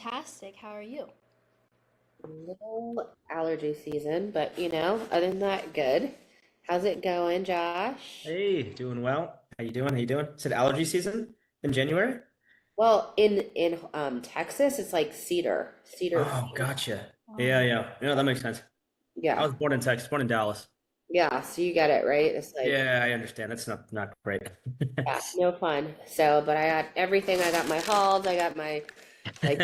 fantastic. How are you? Little allergy season, but other than that, good. How's it going, Josh? Hey, doing well. How you doing? How you doing? Is it allergy season in January? Well, in Texas, it's like cedar Oh, season. gotcha. Yeah, Oh, yeah. Yeah, that makes sense. I Yeah, was born in Texas, born in Dallas. yeah. So you get it, right? It's like, Yeah, I understand. That's not great. yeah, no fun. So, but I got everything. I got my Halls. I got my like,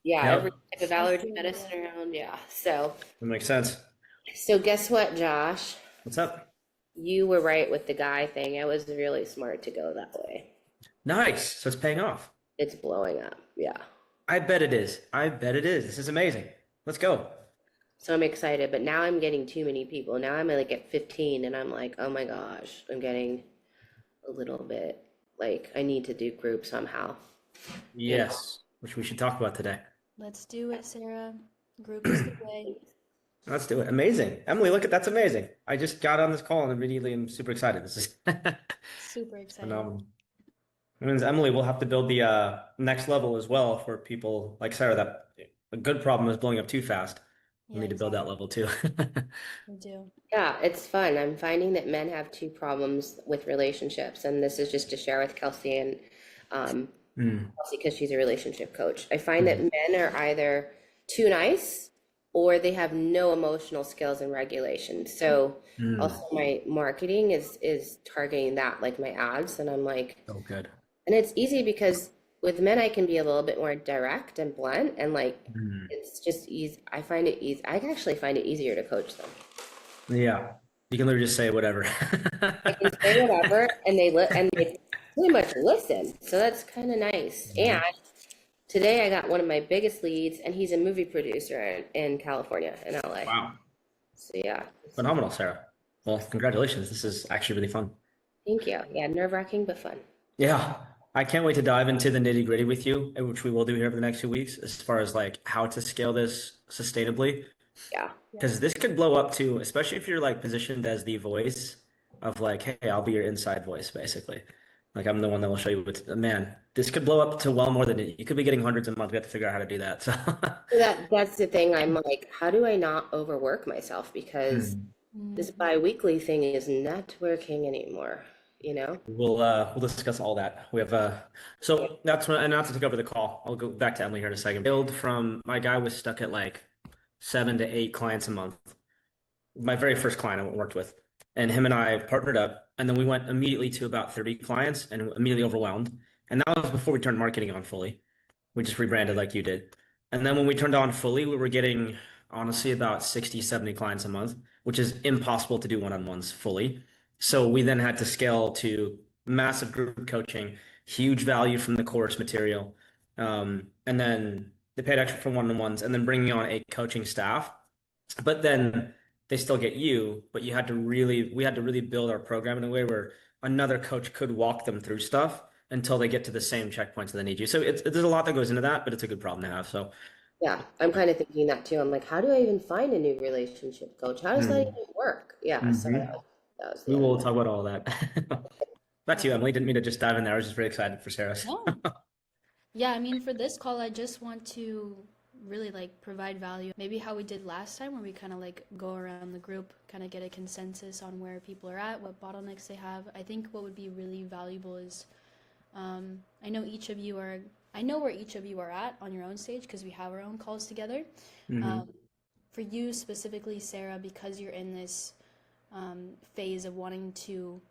yeah, every Yep, type of I allergy feel you. medicine around. Yeah. that makes sense. So guess what, Josh? What's up? You were right with the guy thing. It was really smart to go that way. Nice. So it's paying off. It's blowing up. Yeah. I bet it is. I bet it is. This is amazing. Let's go. So I'm excited, but now I'm getting too many people. Now I'm like at 15 and I'm like, oh my gosh, I'm getting a little bit like I need to do group somehow, you know. Yes, which we should talk about today. Let's do it, Sarah. Group is the way. Let's do it. Amazing. Emily, look at that's amazing. I just got on this call and immediately I'm super excited. This is Super excited. phenomenal. That means Emily will have to build the next level as well for people like Sarah that a good problem is blowing up too fast. We'll Yeah, need to build that exactly. level too. We do. Yeah, it's fun. I'm finding that men have two problems with relationships, and this is just to share with Kelsey and um, Mm, Kelsey because she's a relationship coach. I find that mm, men are either too nice or they have no emotional skills and regulation. So also mm. my marketing is targeting that, like my ads, and I'm like, Oh, good. and it's easy because with men I can be a little bit more direct and blunt and like Mm. it's just easy. I find it easy. I actually find it easier to coach them. Yeah, you can literally just say whatever. I can say whatever and they pretty much listen. So that's kind of nice. And Mhm. today I got one of my biggest leads and he's a movie producer in California, in LA. Wow, So yeah. phenomenal, Sarah. Well, congratulations. This is actually really fun. Thank you. Yeah, nerve-wracking but fun. Yeah, I can't wait to dive into the nitty gritty with you, which we will do here over the next few weeks, as far as like how to scale this sustainably. Yeah. Yeah. Because this could blow up too, especially if you're like positioned as the voice of like, hey, I'll be your inside voice, basically. Like I'm the one that will show you what, man, this could blow up to well more than it. You could be getting hundreds a month. We have to figure out how to do that. So, So that's the thing. I'm like, how do I not overwork myself? Because Hmm. this Mm, bi-weekly thing is not working anymore, you know? We'll discuss all that. We have so that's when, and not to take over the call. I'll go back to Emily here in a second. Build from my guy was stuck at like 7 to 8 clients a month. My very first client I worked with, and him and I partnered up, and then we went immediately to about 30 clients and immediately overwhelmed. And that was before we turned marketing on fully. We just rebranded like you did. And then when we turned on fully, we were getting honestly about 60, 70 clients a month, which is impossible to do one-on-ones fully. So we then had to scale to massive group coaching, huge value from the course material, and then they paid extra for one-on-ones, and then bringing on a coaching staff. But then they still get you, but we had to really build our program in a way where another coach could walk them through stuff until they get to the same checkpoints that they need you. So there's a lot that goes into that, but it's a good problem to have. So Yeah, I'm kind of thinking that too. I'm like, how do I even find a new relationship coach? How does that mm, even work? Yeah, so hmm that was the we other will one. talk about all that. Back to you, yeah. Emily. Didn't mean to just dive in there. I was just very excited for Sarah. No. Yeah, I mean, for this call, I just want to really like provide value. Maybe how we did last time, where we kind of like go around the group, kind of get a consensus on where people are at, what bottlenecks they have. I think what would be really valuable is I know each of you are, I know where each of you are at on your own stage because we have our own calls together. Hmm Um, for you specifically, Sarah, because you're in this phase of wanting to,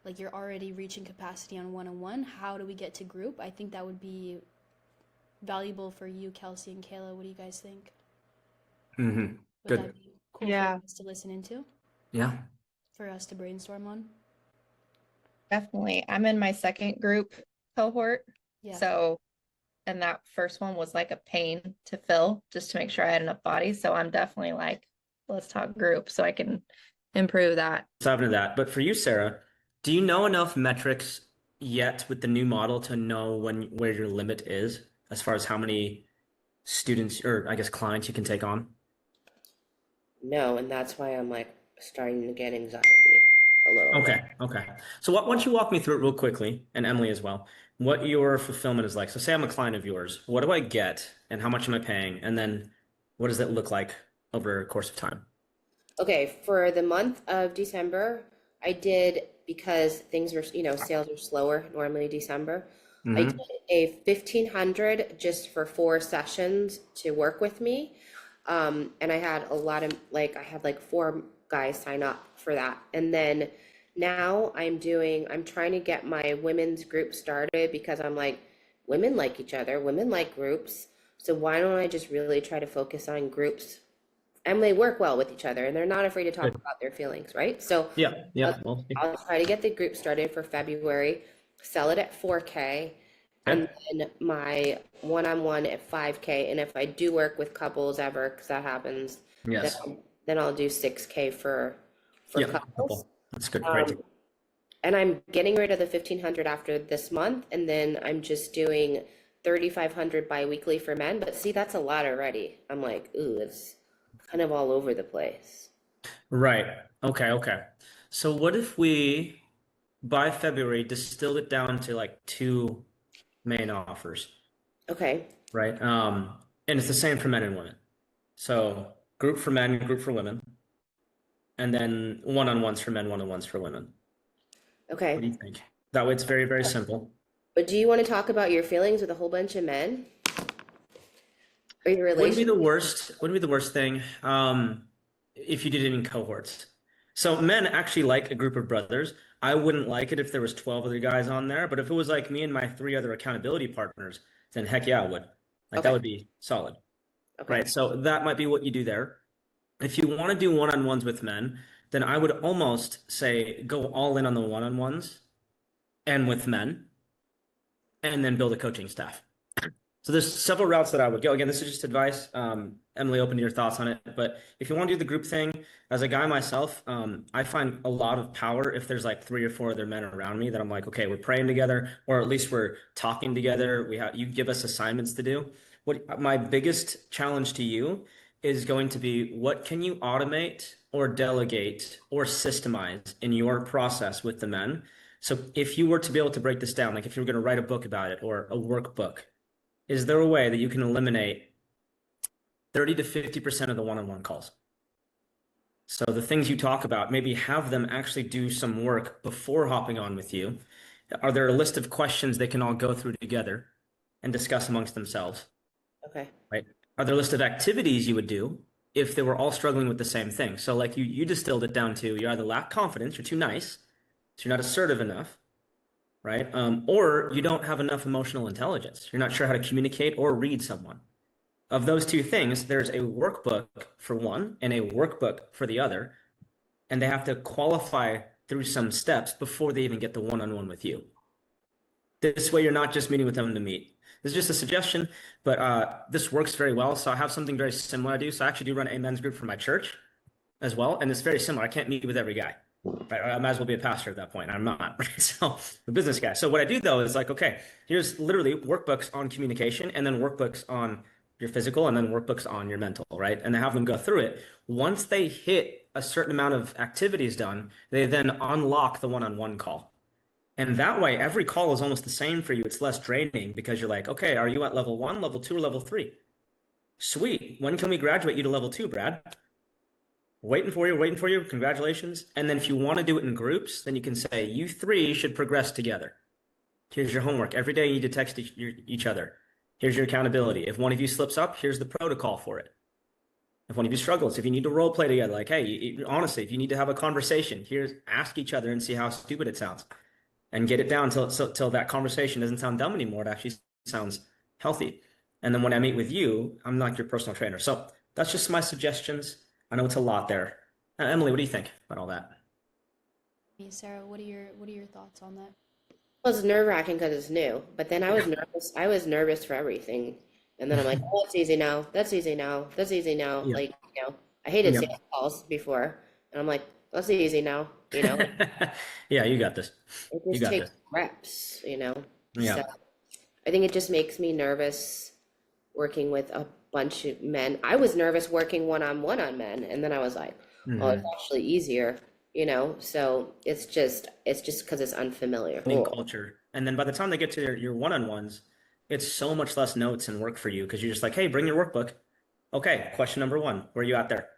like, you're already reaching capacity on one-on-one, how do we get to group? I think that would be valuable for you, Kelsey and Kayla. What do you guys think? hmm Would that Good. be cool for Yeah, us to listen into, Yeah. for us to brainstorm on? definitely. I'm in my second group cohort. Yeah. So, and that first one was like a pain to fill just to make sure I had enough bodies. So I'm definitely like, let's talk group so I can improve that. Dive into that. But for you, Sarah, do you know enough metrics yet with the new model to know where your limit is as far as how many students or I guess clients you can take on? No, and that's why I'm like starting to get anxiety a little bit. Okay, okay. So why don't you walk me through it real quickly, and Emily as well. what your fulfillment is like. So say I'm a client of yours. What do I get and how much am I paying? And then what does that look like over a course of time? Okay, for the month of December, I did, because things were, sales are slower normally December. I did Hmm. a 1,500 just for 4 sessions to work with me. And I had a lot of, like, I had like 4 guys sign up for that. And then now I'm trying to get my women's group started, because I'm like, women like each other, women like groups. So why don't I just really try to focus on groups, and they work well with each other, and they're not afraid to talk Good. about their feelings, right? So Yeah. I'll, Yeah. Well, I'll try to get the group started for February, sell it at 4K, and okay. then my one-on-one at 5K. And if I do work with couples ever, because that happens, then Yes. then I'll do 6K for Yeah. couples. Couple. That's good. Great. Um, and I'm getting rid of the 1,500 after this month, and then I'm just doing 3,500 biweekly for men. But see, that's a lot already. I'm like, ooh, it's kind of all over the place. Right. Okay. Okay. So what if we, by February, distilled it down to like two main offers, Okay. right? And it's the same for men and women. So group for men, group for women, and then one-on-ones for men, one-on-ones for women. What Okay. do you think? That way it's very, very simple. But do you want to talk about your feelings with a whole bunch of men, or your Wouldn't be relationship? the worst, wouldn't be the worst thing, if you did it in cohorts. So men actually like a group of brothers. I wouldn't like it if there was 12 other guys on there, but if it was like me and my 3 other accountability partners, then heck yeah, I would. Like that Okay. would be solid, Okay. right? So that might be what you do there. If you want to do one-on-ones with men, then I would almost say go all in on the one-on-ones and with men, and then build a coaching staff. So there's several routes that I would go. Again, this is just advice. Emily, open to your thoughts on it. But if you want to do the group thing, as a guy myself, I find a lot of power if there's like 3 or 4 other men around me that I'm like, okay, we're praying together, or at least we're talking together. You give us assignments to do. What my biggest challenge to you is going to be, what can you automate or delegate or systemize in your process with the men? So if you were to be able to break this down, like if you were going to write a book about it or a workbook, is there a way that you can eliminate 30 to 50% of the one-on-one calls? So the things you talk about, maybe have them actually do some work before hopping on with you. Are there a list of questions they can all go through together and discuss amongst themselves, Okay. right? Are there a list of activities you would do if they were all struggling with the same thing? So like you distilled it down to, you either lack confidence, you're too nice, so you're not assertive enough, right? Or you don't have enough emotional intelligence. You're not sure how to communicate or read someone. Of those two things, there's a workbook for one and a workbook for the other, and they have to qualify through some steps before they even get the one-on-one with you. This way, you're not just meeting with them to meet. This is just a suggestion, but this works very well. So I have something very similar I do. So I actually do run a men's group for my church as well, and it's very similar. I can't meet with every guy. Right? I might as well be a pastor at that point. I'm not, right? So I'm a business guy. So what I do though is like, okay, here's literally workbooks on communication, and then workbooks on your physical, and then workbooks on your mental, right? And I have them go through it. Once they hit a certain amount of activities done, they then unlock the one-on-one call. And that way, every call is almost the same for you. It's less draining because you're like, okay, are you at level 1, level 2, or level 3? Sweet. When can we graduate you to level 2, Brad? Waiting for you, waiting for you. Congratulations. And then if you want to do it in groups, then you can say, you 3 should progress together. Here's your homework. Every day you need to text each other. Here's your accountability. If one of you slips up, here's the protocol for it. If one of you struggles, if you need to role play together, like, hey, honestly, if you need to have a conversation, here's ask each other and see how stupid it sounds, and get it down till that conversation doesn't sound dumb anymore. It actually sounds healthy. And then when I meet with you, I'm like your personal trainer. So that's just my suggestions. I know it's a lot there. Emily, what do you think about all that? Hey, Sarah, what are your thoughts on that? Well, it's nerve-wracking because it's new, but then I was nervous. I was nervous for everything. And then I'm like, oh, that's easy now. That's easy now. That's easy now. Yeah. Like, I hated Yeah. sales calls before. And I'm like, that's easy now, Yeah, you got this. It You just got takes this. reps. Yeah. So I think it just makes me nervous working with a bunch of men. I was nervous working one-on-one on men, and then I was like, oh, it's Mhm. actually easier, So it's just because it's unfamiliar. In Oh, culture. And then by the time they get to your one-on-ones, it's so much less notes and work for you because you're just like, hey, bring your workbook. Okay, question number one, where are you at there?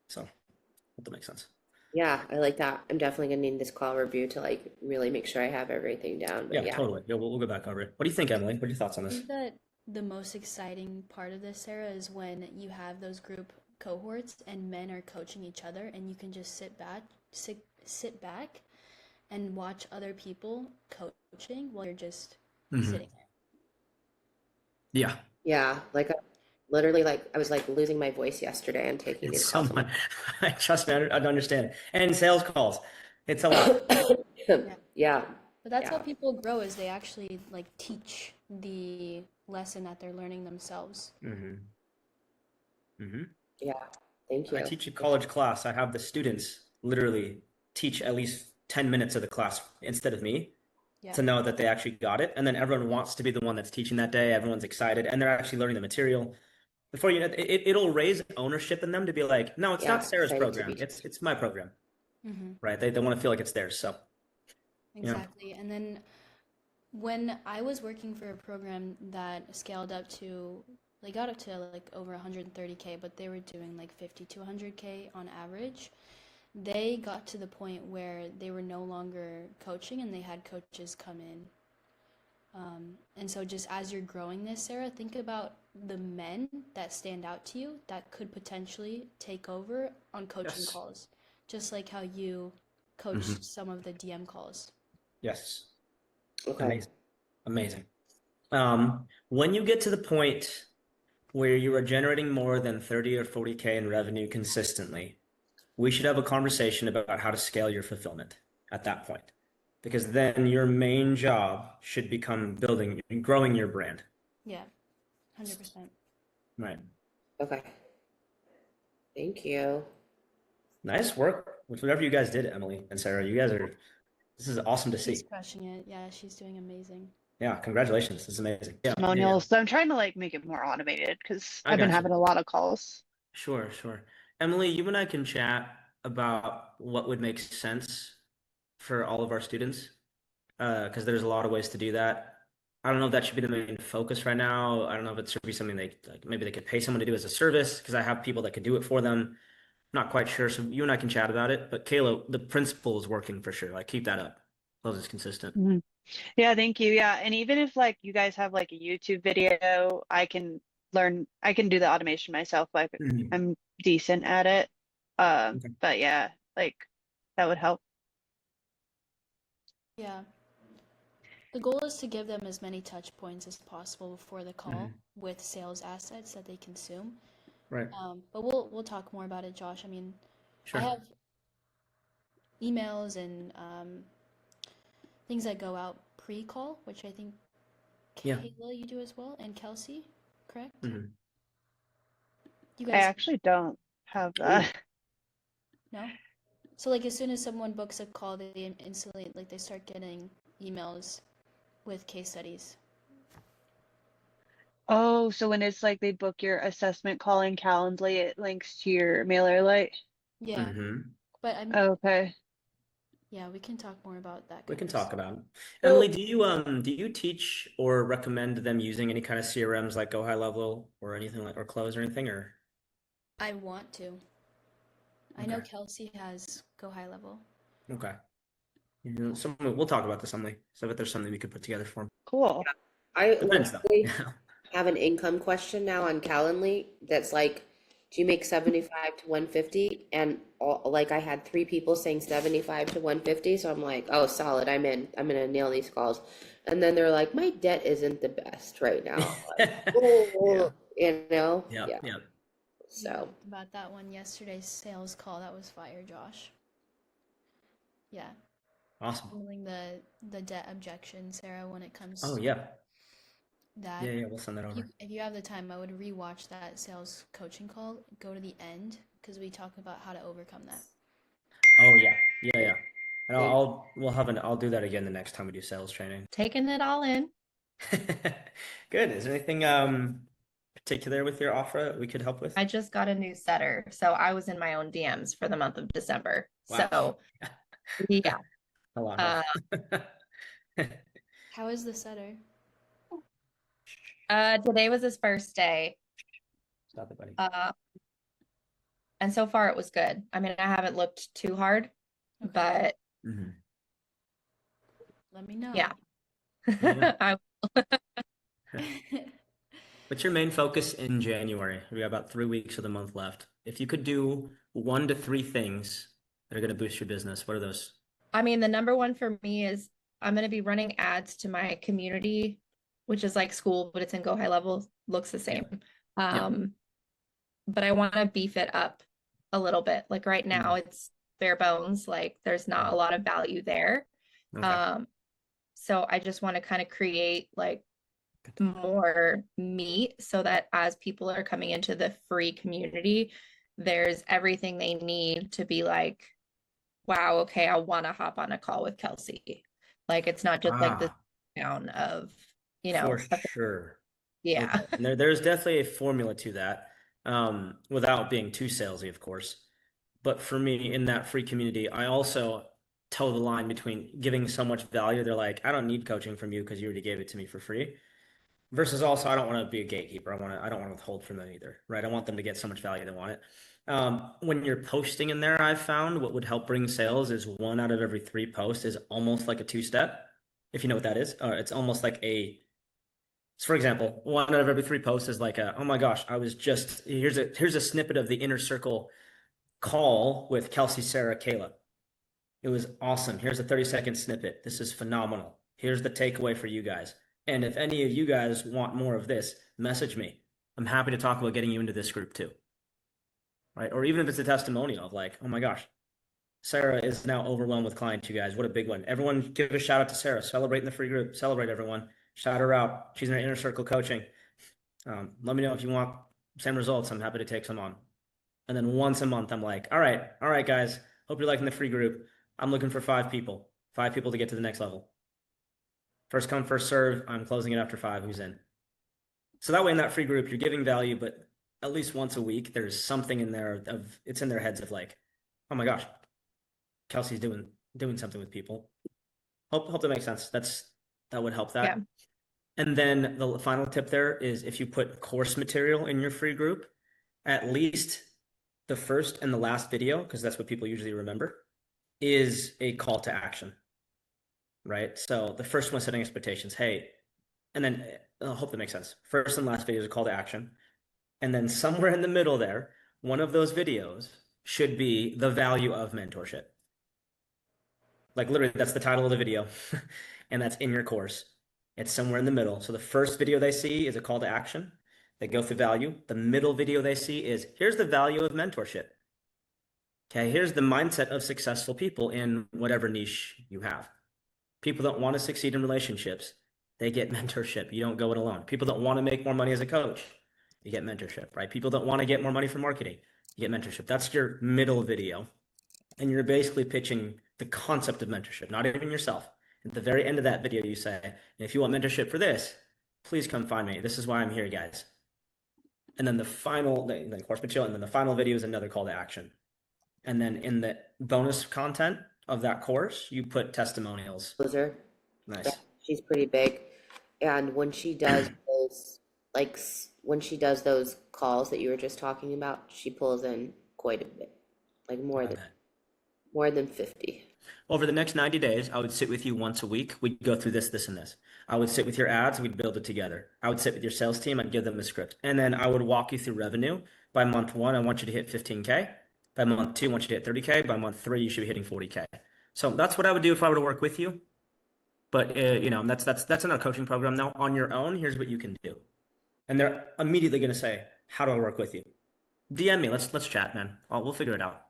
So, hope that makes sense. Yeah, I like that. I'm definitely gonna need this call review to like really make sure I have everything down. But Yeah, yeah. totally. Yeah, we'll go back over it. What do you think, Emily? What are your thoughts on I this? think that the most exciting part of this, Sarah, is when you have those group cohorts and men are coaching each other, and you can just sit back and watch other people coaching while you're just Hmm. sitting there. Yeah, Yeah, like literally like I was like losing my voice yesterday and taking it's these so calls. I'm much. Trust me, I understand. And sales calls, it's a lot. like, Yeah. yeah, But that's how yeah, people grow is they actually like teach the lesson that they're learning themselves. Hmm. Hmm. yeah. Thank I you. teach a college class. I have the students literally teach at least 10 minutes of the class instead of me Yeah. to know that they actually got it. And then everyone wants to be the one that's teaching that day. Everyone's excited and they're actually learning the material. Before you know it'll raise ownership in them to be like, no, it's not Yeah, Sarah's excited to program. be. It's my program, Mm-hmm. right? They want to feel like it's theirs. So, yeah. Exactly. And then when I was working for a program that scaled up to, they got up to like over 130K, but they were doing like 50 to 100K on average. They got to the point where they were no longer coaching and they had coaches come in. And so just as you're growing this, Sarah, think about the men that stand out to you that could potentially take over on coaching Yes. calls, just like how you Hmm. coached some of the DM calls. Yes. Okay. Amazing. Amazing. When you get to the point where you are generating more than 30 or 40K in revenue consistently, we should have a conversation about how to scale your fulfillment at that point. Because then your main job should become building and growing your brand. Yeah, 100%. Right. Okay. Thank you. Nice work with whatever you guys did, Emily and Sarah. This is awesome to She's see. crushing it. Yeah, she's doing amazing. Yeah, congratulations. This is amazing. Yeah, yeah, yeah. Testimonials. So I'm trying to like make it more automated because I I've been got you. having a lot of calls. Sure, sure. Emily, you and I can chat about what would make sense for all of our students, because there's a lot of ways to do that. I don't know if that should be the main focus right now. I don't know if it should be something they like, maybe they could pay someone to do as a service because I have people that could do it for them. Not quite sure. So you and I can chat about it. But Kayla, the principle is working for sure. Like keep that up. Close is consistent. Mhm. Yeah, thank you. Yeah, and even if like you guys have like a YouTube video, I can learn. I can do the automation myself. Like Mhm. I'm decent at it. Okay. But yeah, like that would help. Yeah. The goal is to give them as many touch points as possible before the call Mhm. with sales assets that they consume. Right. But we'll talk more about it, Josh. I mean, I Sure. have emails and things that go out pre-call, which I think Yeah. Kayla you do as well, and Kelsey, correct? Hmm. You I guys actually don't have Ooh, that. know? So like as soon as someone books a call, they instantly like they start getting emails with case studies. Oh, so when it's like they book your assessment call in Calendly, it links to your mailer lite. Yeah, Hmm. but I'm Okay. yeah, we can talk more about that We kind can of talk stuff. about it. Emily, so do you teach or recommend them using any kind of CRMs like Go High Level or anything like or Close or anything or I want to. I know okay. Kelsey has go high level. Okay. We'll talk about this, Emily. So if there's something we could put together for them. Cool. I Depends though. literally have an income question now on Calendly that's like, do you make 75 to 150? And like I had three people saying 75 to 150, so I'm like, oh, solid, I'm in. I'm gonna nail these calls. And then they're like, my debt isn't the best right now. Like, Yeah. oh, Yeah. yeah. Yeah. We So talked about that one yesterday's sales call. That was fire, Josh. Yeah, Awesome. handling the debt objection, Sarah, when it comes Oh to yeah. that. Yeah, yeah, we'll send that If you over. if you have the time, I would rewatch that sales coaching call. Go to the end because we talk about how to overcome that. Oh yeah. Yeah, yeah. And thank I'll do that again the next time we do sales training. Taking it all in. Good. Is there anything particular with your offer we could help with? I just got a new setter. So I was in my own DMs for the month of December. Wow. So yeah. A lot, Uh, huh? How is the setter? Today was his first day. Stop it, buddy. And so far it was good. I mean, I haven't looked too hard, Okay. but Mhm. Let me know. yeah. Yeah. I What's your main focus in January? We got about 3 weeks of the month left. If you could do 1 to 3 things that are going to boost your business, what are those? I mean, the number one for me is I'm going to be running ads to my community, which is like school, but it's in Go High Level, looks the same. But I want to beef it up a little bit. Like right now, it's bare bones. Like there's not a lot of value there. Okay. So I just want to kind of create like more meat so that as people are coming into the free community, there's everything they need to be like, wow, okay, I want to hop on a call with Kelsey. Like it's not just like the down of, For sure. yeah. Okay. There's definitely a formula to that, without being too salesy, of course. But for me, in that free community, I also toe the line between giving so much value. They're like, I don't need coaching from you because you already gave it to me for free. Versus also, I don't want to be a gatekeeper. I don't want to withhold from them either, right? I want them to get so much value they want it. When you're posting in there, I've found what would help bring sales is 1 out of every 3 posts is almost like a two-step, if you know what that is. It's almost like for example, 1 out of every 3 posts is like oh my gosh, here's a snippet of the inner circle call with Kelsey, Sarah, Kayla. It was awesome. Here's a 30-second snippet. This is phenomenal. Here's the takeaway for you guys. And if any of you guys want more of this, message me. I'm happy to talk about getting you into this group too. Right? Or even if it's a testimonial of like, oh my gosh, Sarah is now overwhelmed with clients, you guys. What a big one. Everyone give a shout out to Sarah. Celebrate in the free group. Celebrate everyone. Shout her out. She's in our inner circle coaching. Let me know if you want same results. I'm happy to take some on. And then once a month, I'm like, all right, guys. Hope you're liking the free group. I'm looking for 5 people to get to the next level. First come, first serve. I'm closing it after 5. Who's in? So that way in that free group, you're giving value, but at least once a week, there's something in there it's in their heads of like, oh my gosh, Kelsey's doing something with people. Hope that makes sense. That would help that. Yeah. And then the final tip there is if you put course material in your free group, at least the first and the last video, because that's what people usually remember, is a call to action. Right? So the first one, setting expectations. Hey, and then I hope that makes sense. First and last video is a call to action. And then somewhere in the middle there, one of those videos should be the value of mentorship. Like literally, that's the title of the video, and that's in your course. It's somewhere in the middle. So the first video they see is a call to action. They go through value. The middle video they see is here's the value of mentorship. Okay, here's the mindset of successful people in whatever niche you have. People that want to succeed in relationships, they get mentorship. You don't go it alone. People that want to make more money as a coach, you get mentorship, right? People that want to get more money from marketing, you get mentorship. That's your middle video. And you're basically pitching the concept of mentorship, not even yourself. At the very end of that video, you say, if you want mentorship for this, please come find me. This is why I'm here, guys. And then the course material, and then the final video is another call to action. And then in the bonus content of that course, you put testimonials. Closer. Nice. Yeah, she's pretty big. And when she does those, when she does those calls that you were just talking about, she pulls in quite a bit, like more than 50. Over the next 90 days, I would sit with you once a week. We'd go through this, this, and this. I would sit with your ads. We'd build it together. I would sit with your sales team. I'd give them a script. And then I would walk you through revenue. By month 1, I want you to hit 15K. By month 2, I want you to hit 30K. By month 3, you should be hitting 40K. So that's what I would do if I were to work with you. But that's in our coaching program now. On your own, here's what you can do. And they're immediately going to say, how do I work with you? DM me. Let's chat, man. We'll figure it out.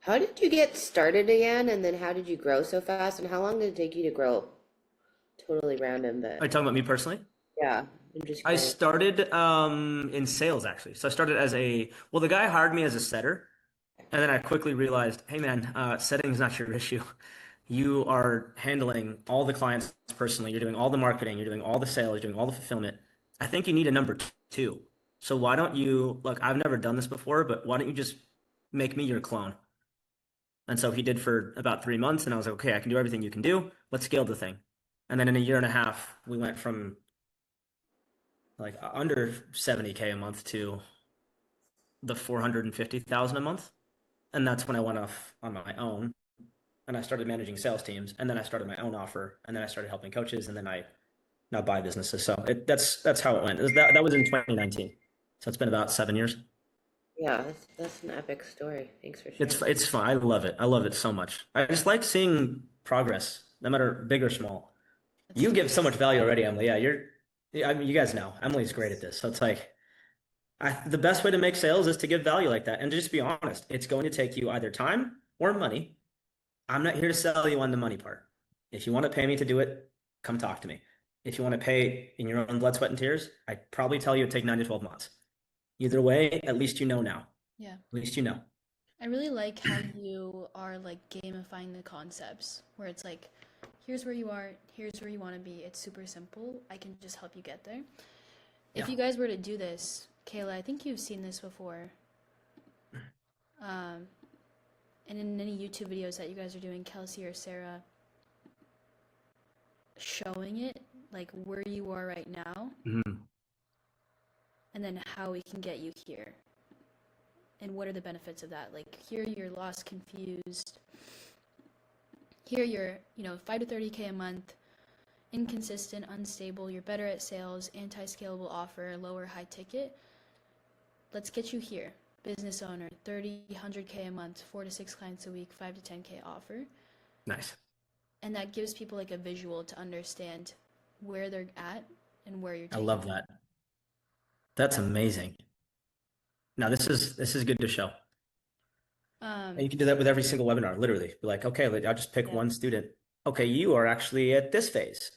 How did you get started again? And then how did you grow so fast? And how long did it take you to grow? Totally random, but Are you talking about me personally? yeah, I'm just I curious. started in sales actually. So I started the guy hired me as a setter, and then I quickly realized, hey man, setting is not your issue. You are handling all the clients personally. You're doing all the marketing. You're doing all the sales. You're doing all the fulfillment. I think you need a number 2. So why don't you, look, I've never done this before, but why don't you just make me your clone? And so he did for about 3 months, and I was like, okay, I can do everything you can do. Let's scale the thing. And then in a year and a half, we went from like under 70K a month to the 450,000 a month. And that's when I went off on my own and I started managing sales teams. And then I started my own offer. And then I started helping coaches. And then I now buy businesses. So that's how it went. That was in 2019. So it's been about 7 years. Yeah, that's an epic story. Thanks for sharing. It's fun. I love it. I love it so much. I just like seeing progress, no matter big or small. You give so much value already, Emily. Yeah, I mean, you guys know Emily's great at this. So it's like, the best way to make sales is to give value like that and to just be honest. It's going to take you either time or money. I'm not here to sell you on the money part. If you want to pay me to do it, come talk to me. If you want to pay in your own blood, sweat, and tears, I'd probably tell you it'd take 9 to 12 months. Either way, at least you know now. Yeah. At least you know. I really like how you are like gamifying the concepts, where it's like, here's where you are, here's where you want to be. It's super simple. I can just help you get there. If Yeah. you guys were to do this, Kayla, I think you've seen this before. And in any YouTube videos that you guys are doing, Kelsey or Sarah, showing it, like where you are right now, Mhm. and then how we can get you here. And what are the benefits of that? Like here you're lost, confused. Here you're, 5 to 30K a month, inconsistent, unstable, you're better at sales, anti-scalable offer, lower high ticket. Let's get you here. Business owner, 30, 100K a month, 4 to 6 clients a week, 5 to 10K offer. Nice. And that gives people like a visual to understand where they're at and where you're I taking love that. That's amazing. Now this is good to show. And you can do that with every single webinar, literally. Be like, okay, I'll just pick Yeah. one student. Okay, you are actually at this phase.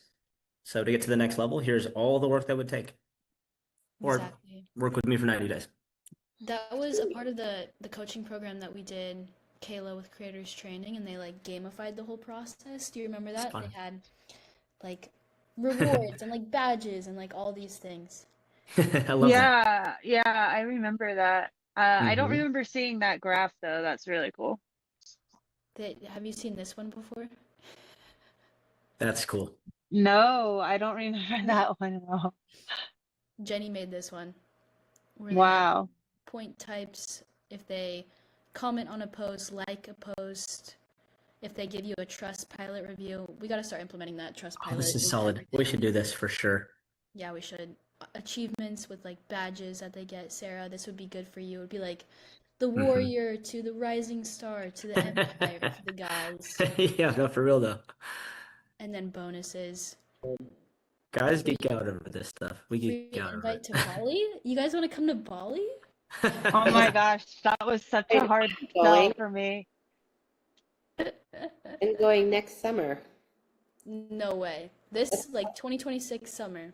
So to get to the next level, here's all the work that would take. Or Exactly. work with me for 90 days. That was a part of the coaching program that we did, Kayla, with Creators Training, and they like gamified the whole process. Do you remember that? fun. They had like rewards and like badges and like all these things. I love that. Yeah, I remember that. I don't Mhm. remember seeing that graph though. That's really cool. Have you seen this one before? That's cool. No, I don't remember that one at all. Jenny made this one where they have Wow. point types if they comment on a post, like a post, if they give you a Trustpilot review. We got to start implementing that Trustpilot. Oh, this is in solid. everything. We should do this for sure. Yeah, we should. Achievements with like badges that they get. Sarah, this would be good for you. It would be like the warrior to the rising star to the empire for the guys. Yeah, no, for real though. And then bonuses. Guys geek out over this stuff. We Free geek out over invite it. to Bali? You guys want to come to Bali? Oh my gosh, that was such a hard sell Going, for me. I'm going next summer. No way. This like 2026 summer.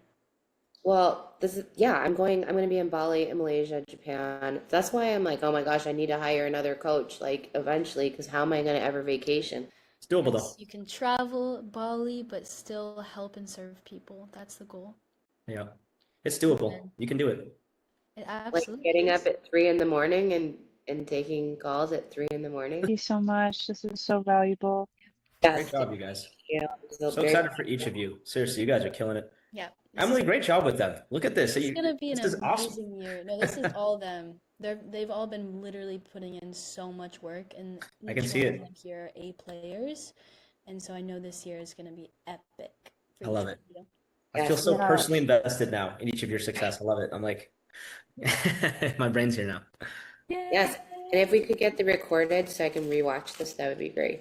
Well, I'm going to be in Bali, in Malaysia, Japan. That's why I'm like, oh my gosh, I need to hire another coach, like eventually, because how am I going to ever vacation? It's doable though. Yes, you can travel Bali, but still help and serve people. That's the goal. Yeah. It's doable. You can do it. It Like absolutely getting is. up at 3 in the morning and taking calls at 3 in the morning. Thank you so much. This is so valuable. Yes. Great job, you guys. Yeah, So excited for each of you. Seriously, you guys are killing it. Yeah. This Emily, is, great job with them. Look at this. this is gonna be an This is awesome. amazing year. No, this is all them. They've all been literally putting in so much work, and I can each see one it. of them here are A players, and so I know this year is gonna be epic for I love each it. of you. I feel Yes. so Yeah. personally invested now in each of your success. I love it. I'm like, my brain's here now. Yes. And if we could get the recorded so I can rewatch this, that would be great.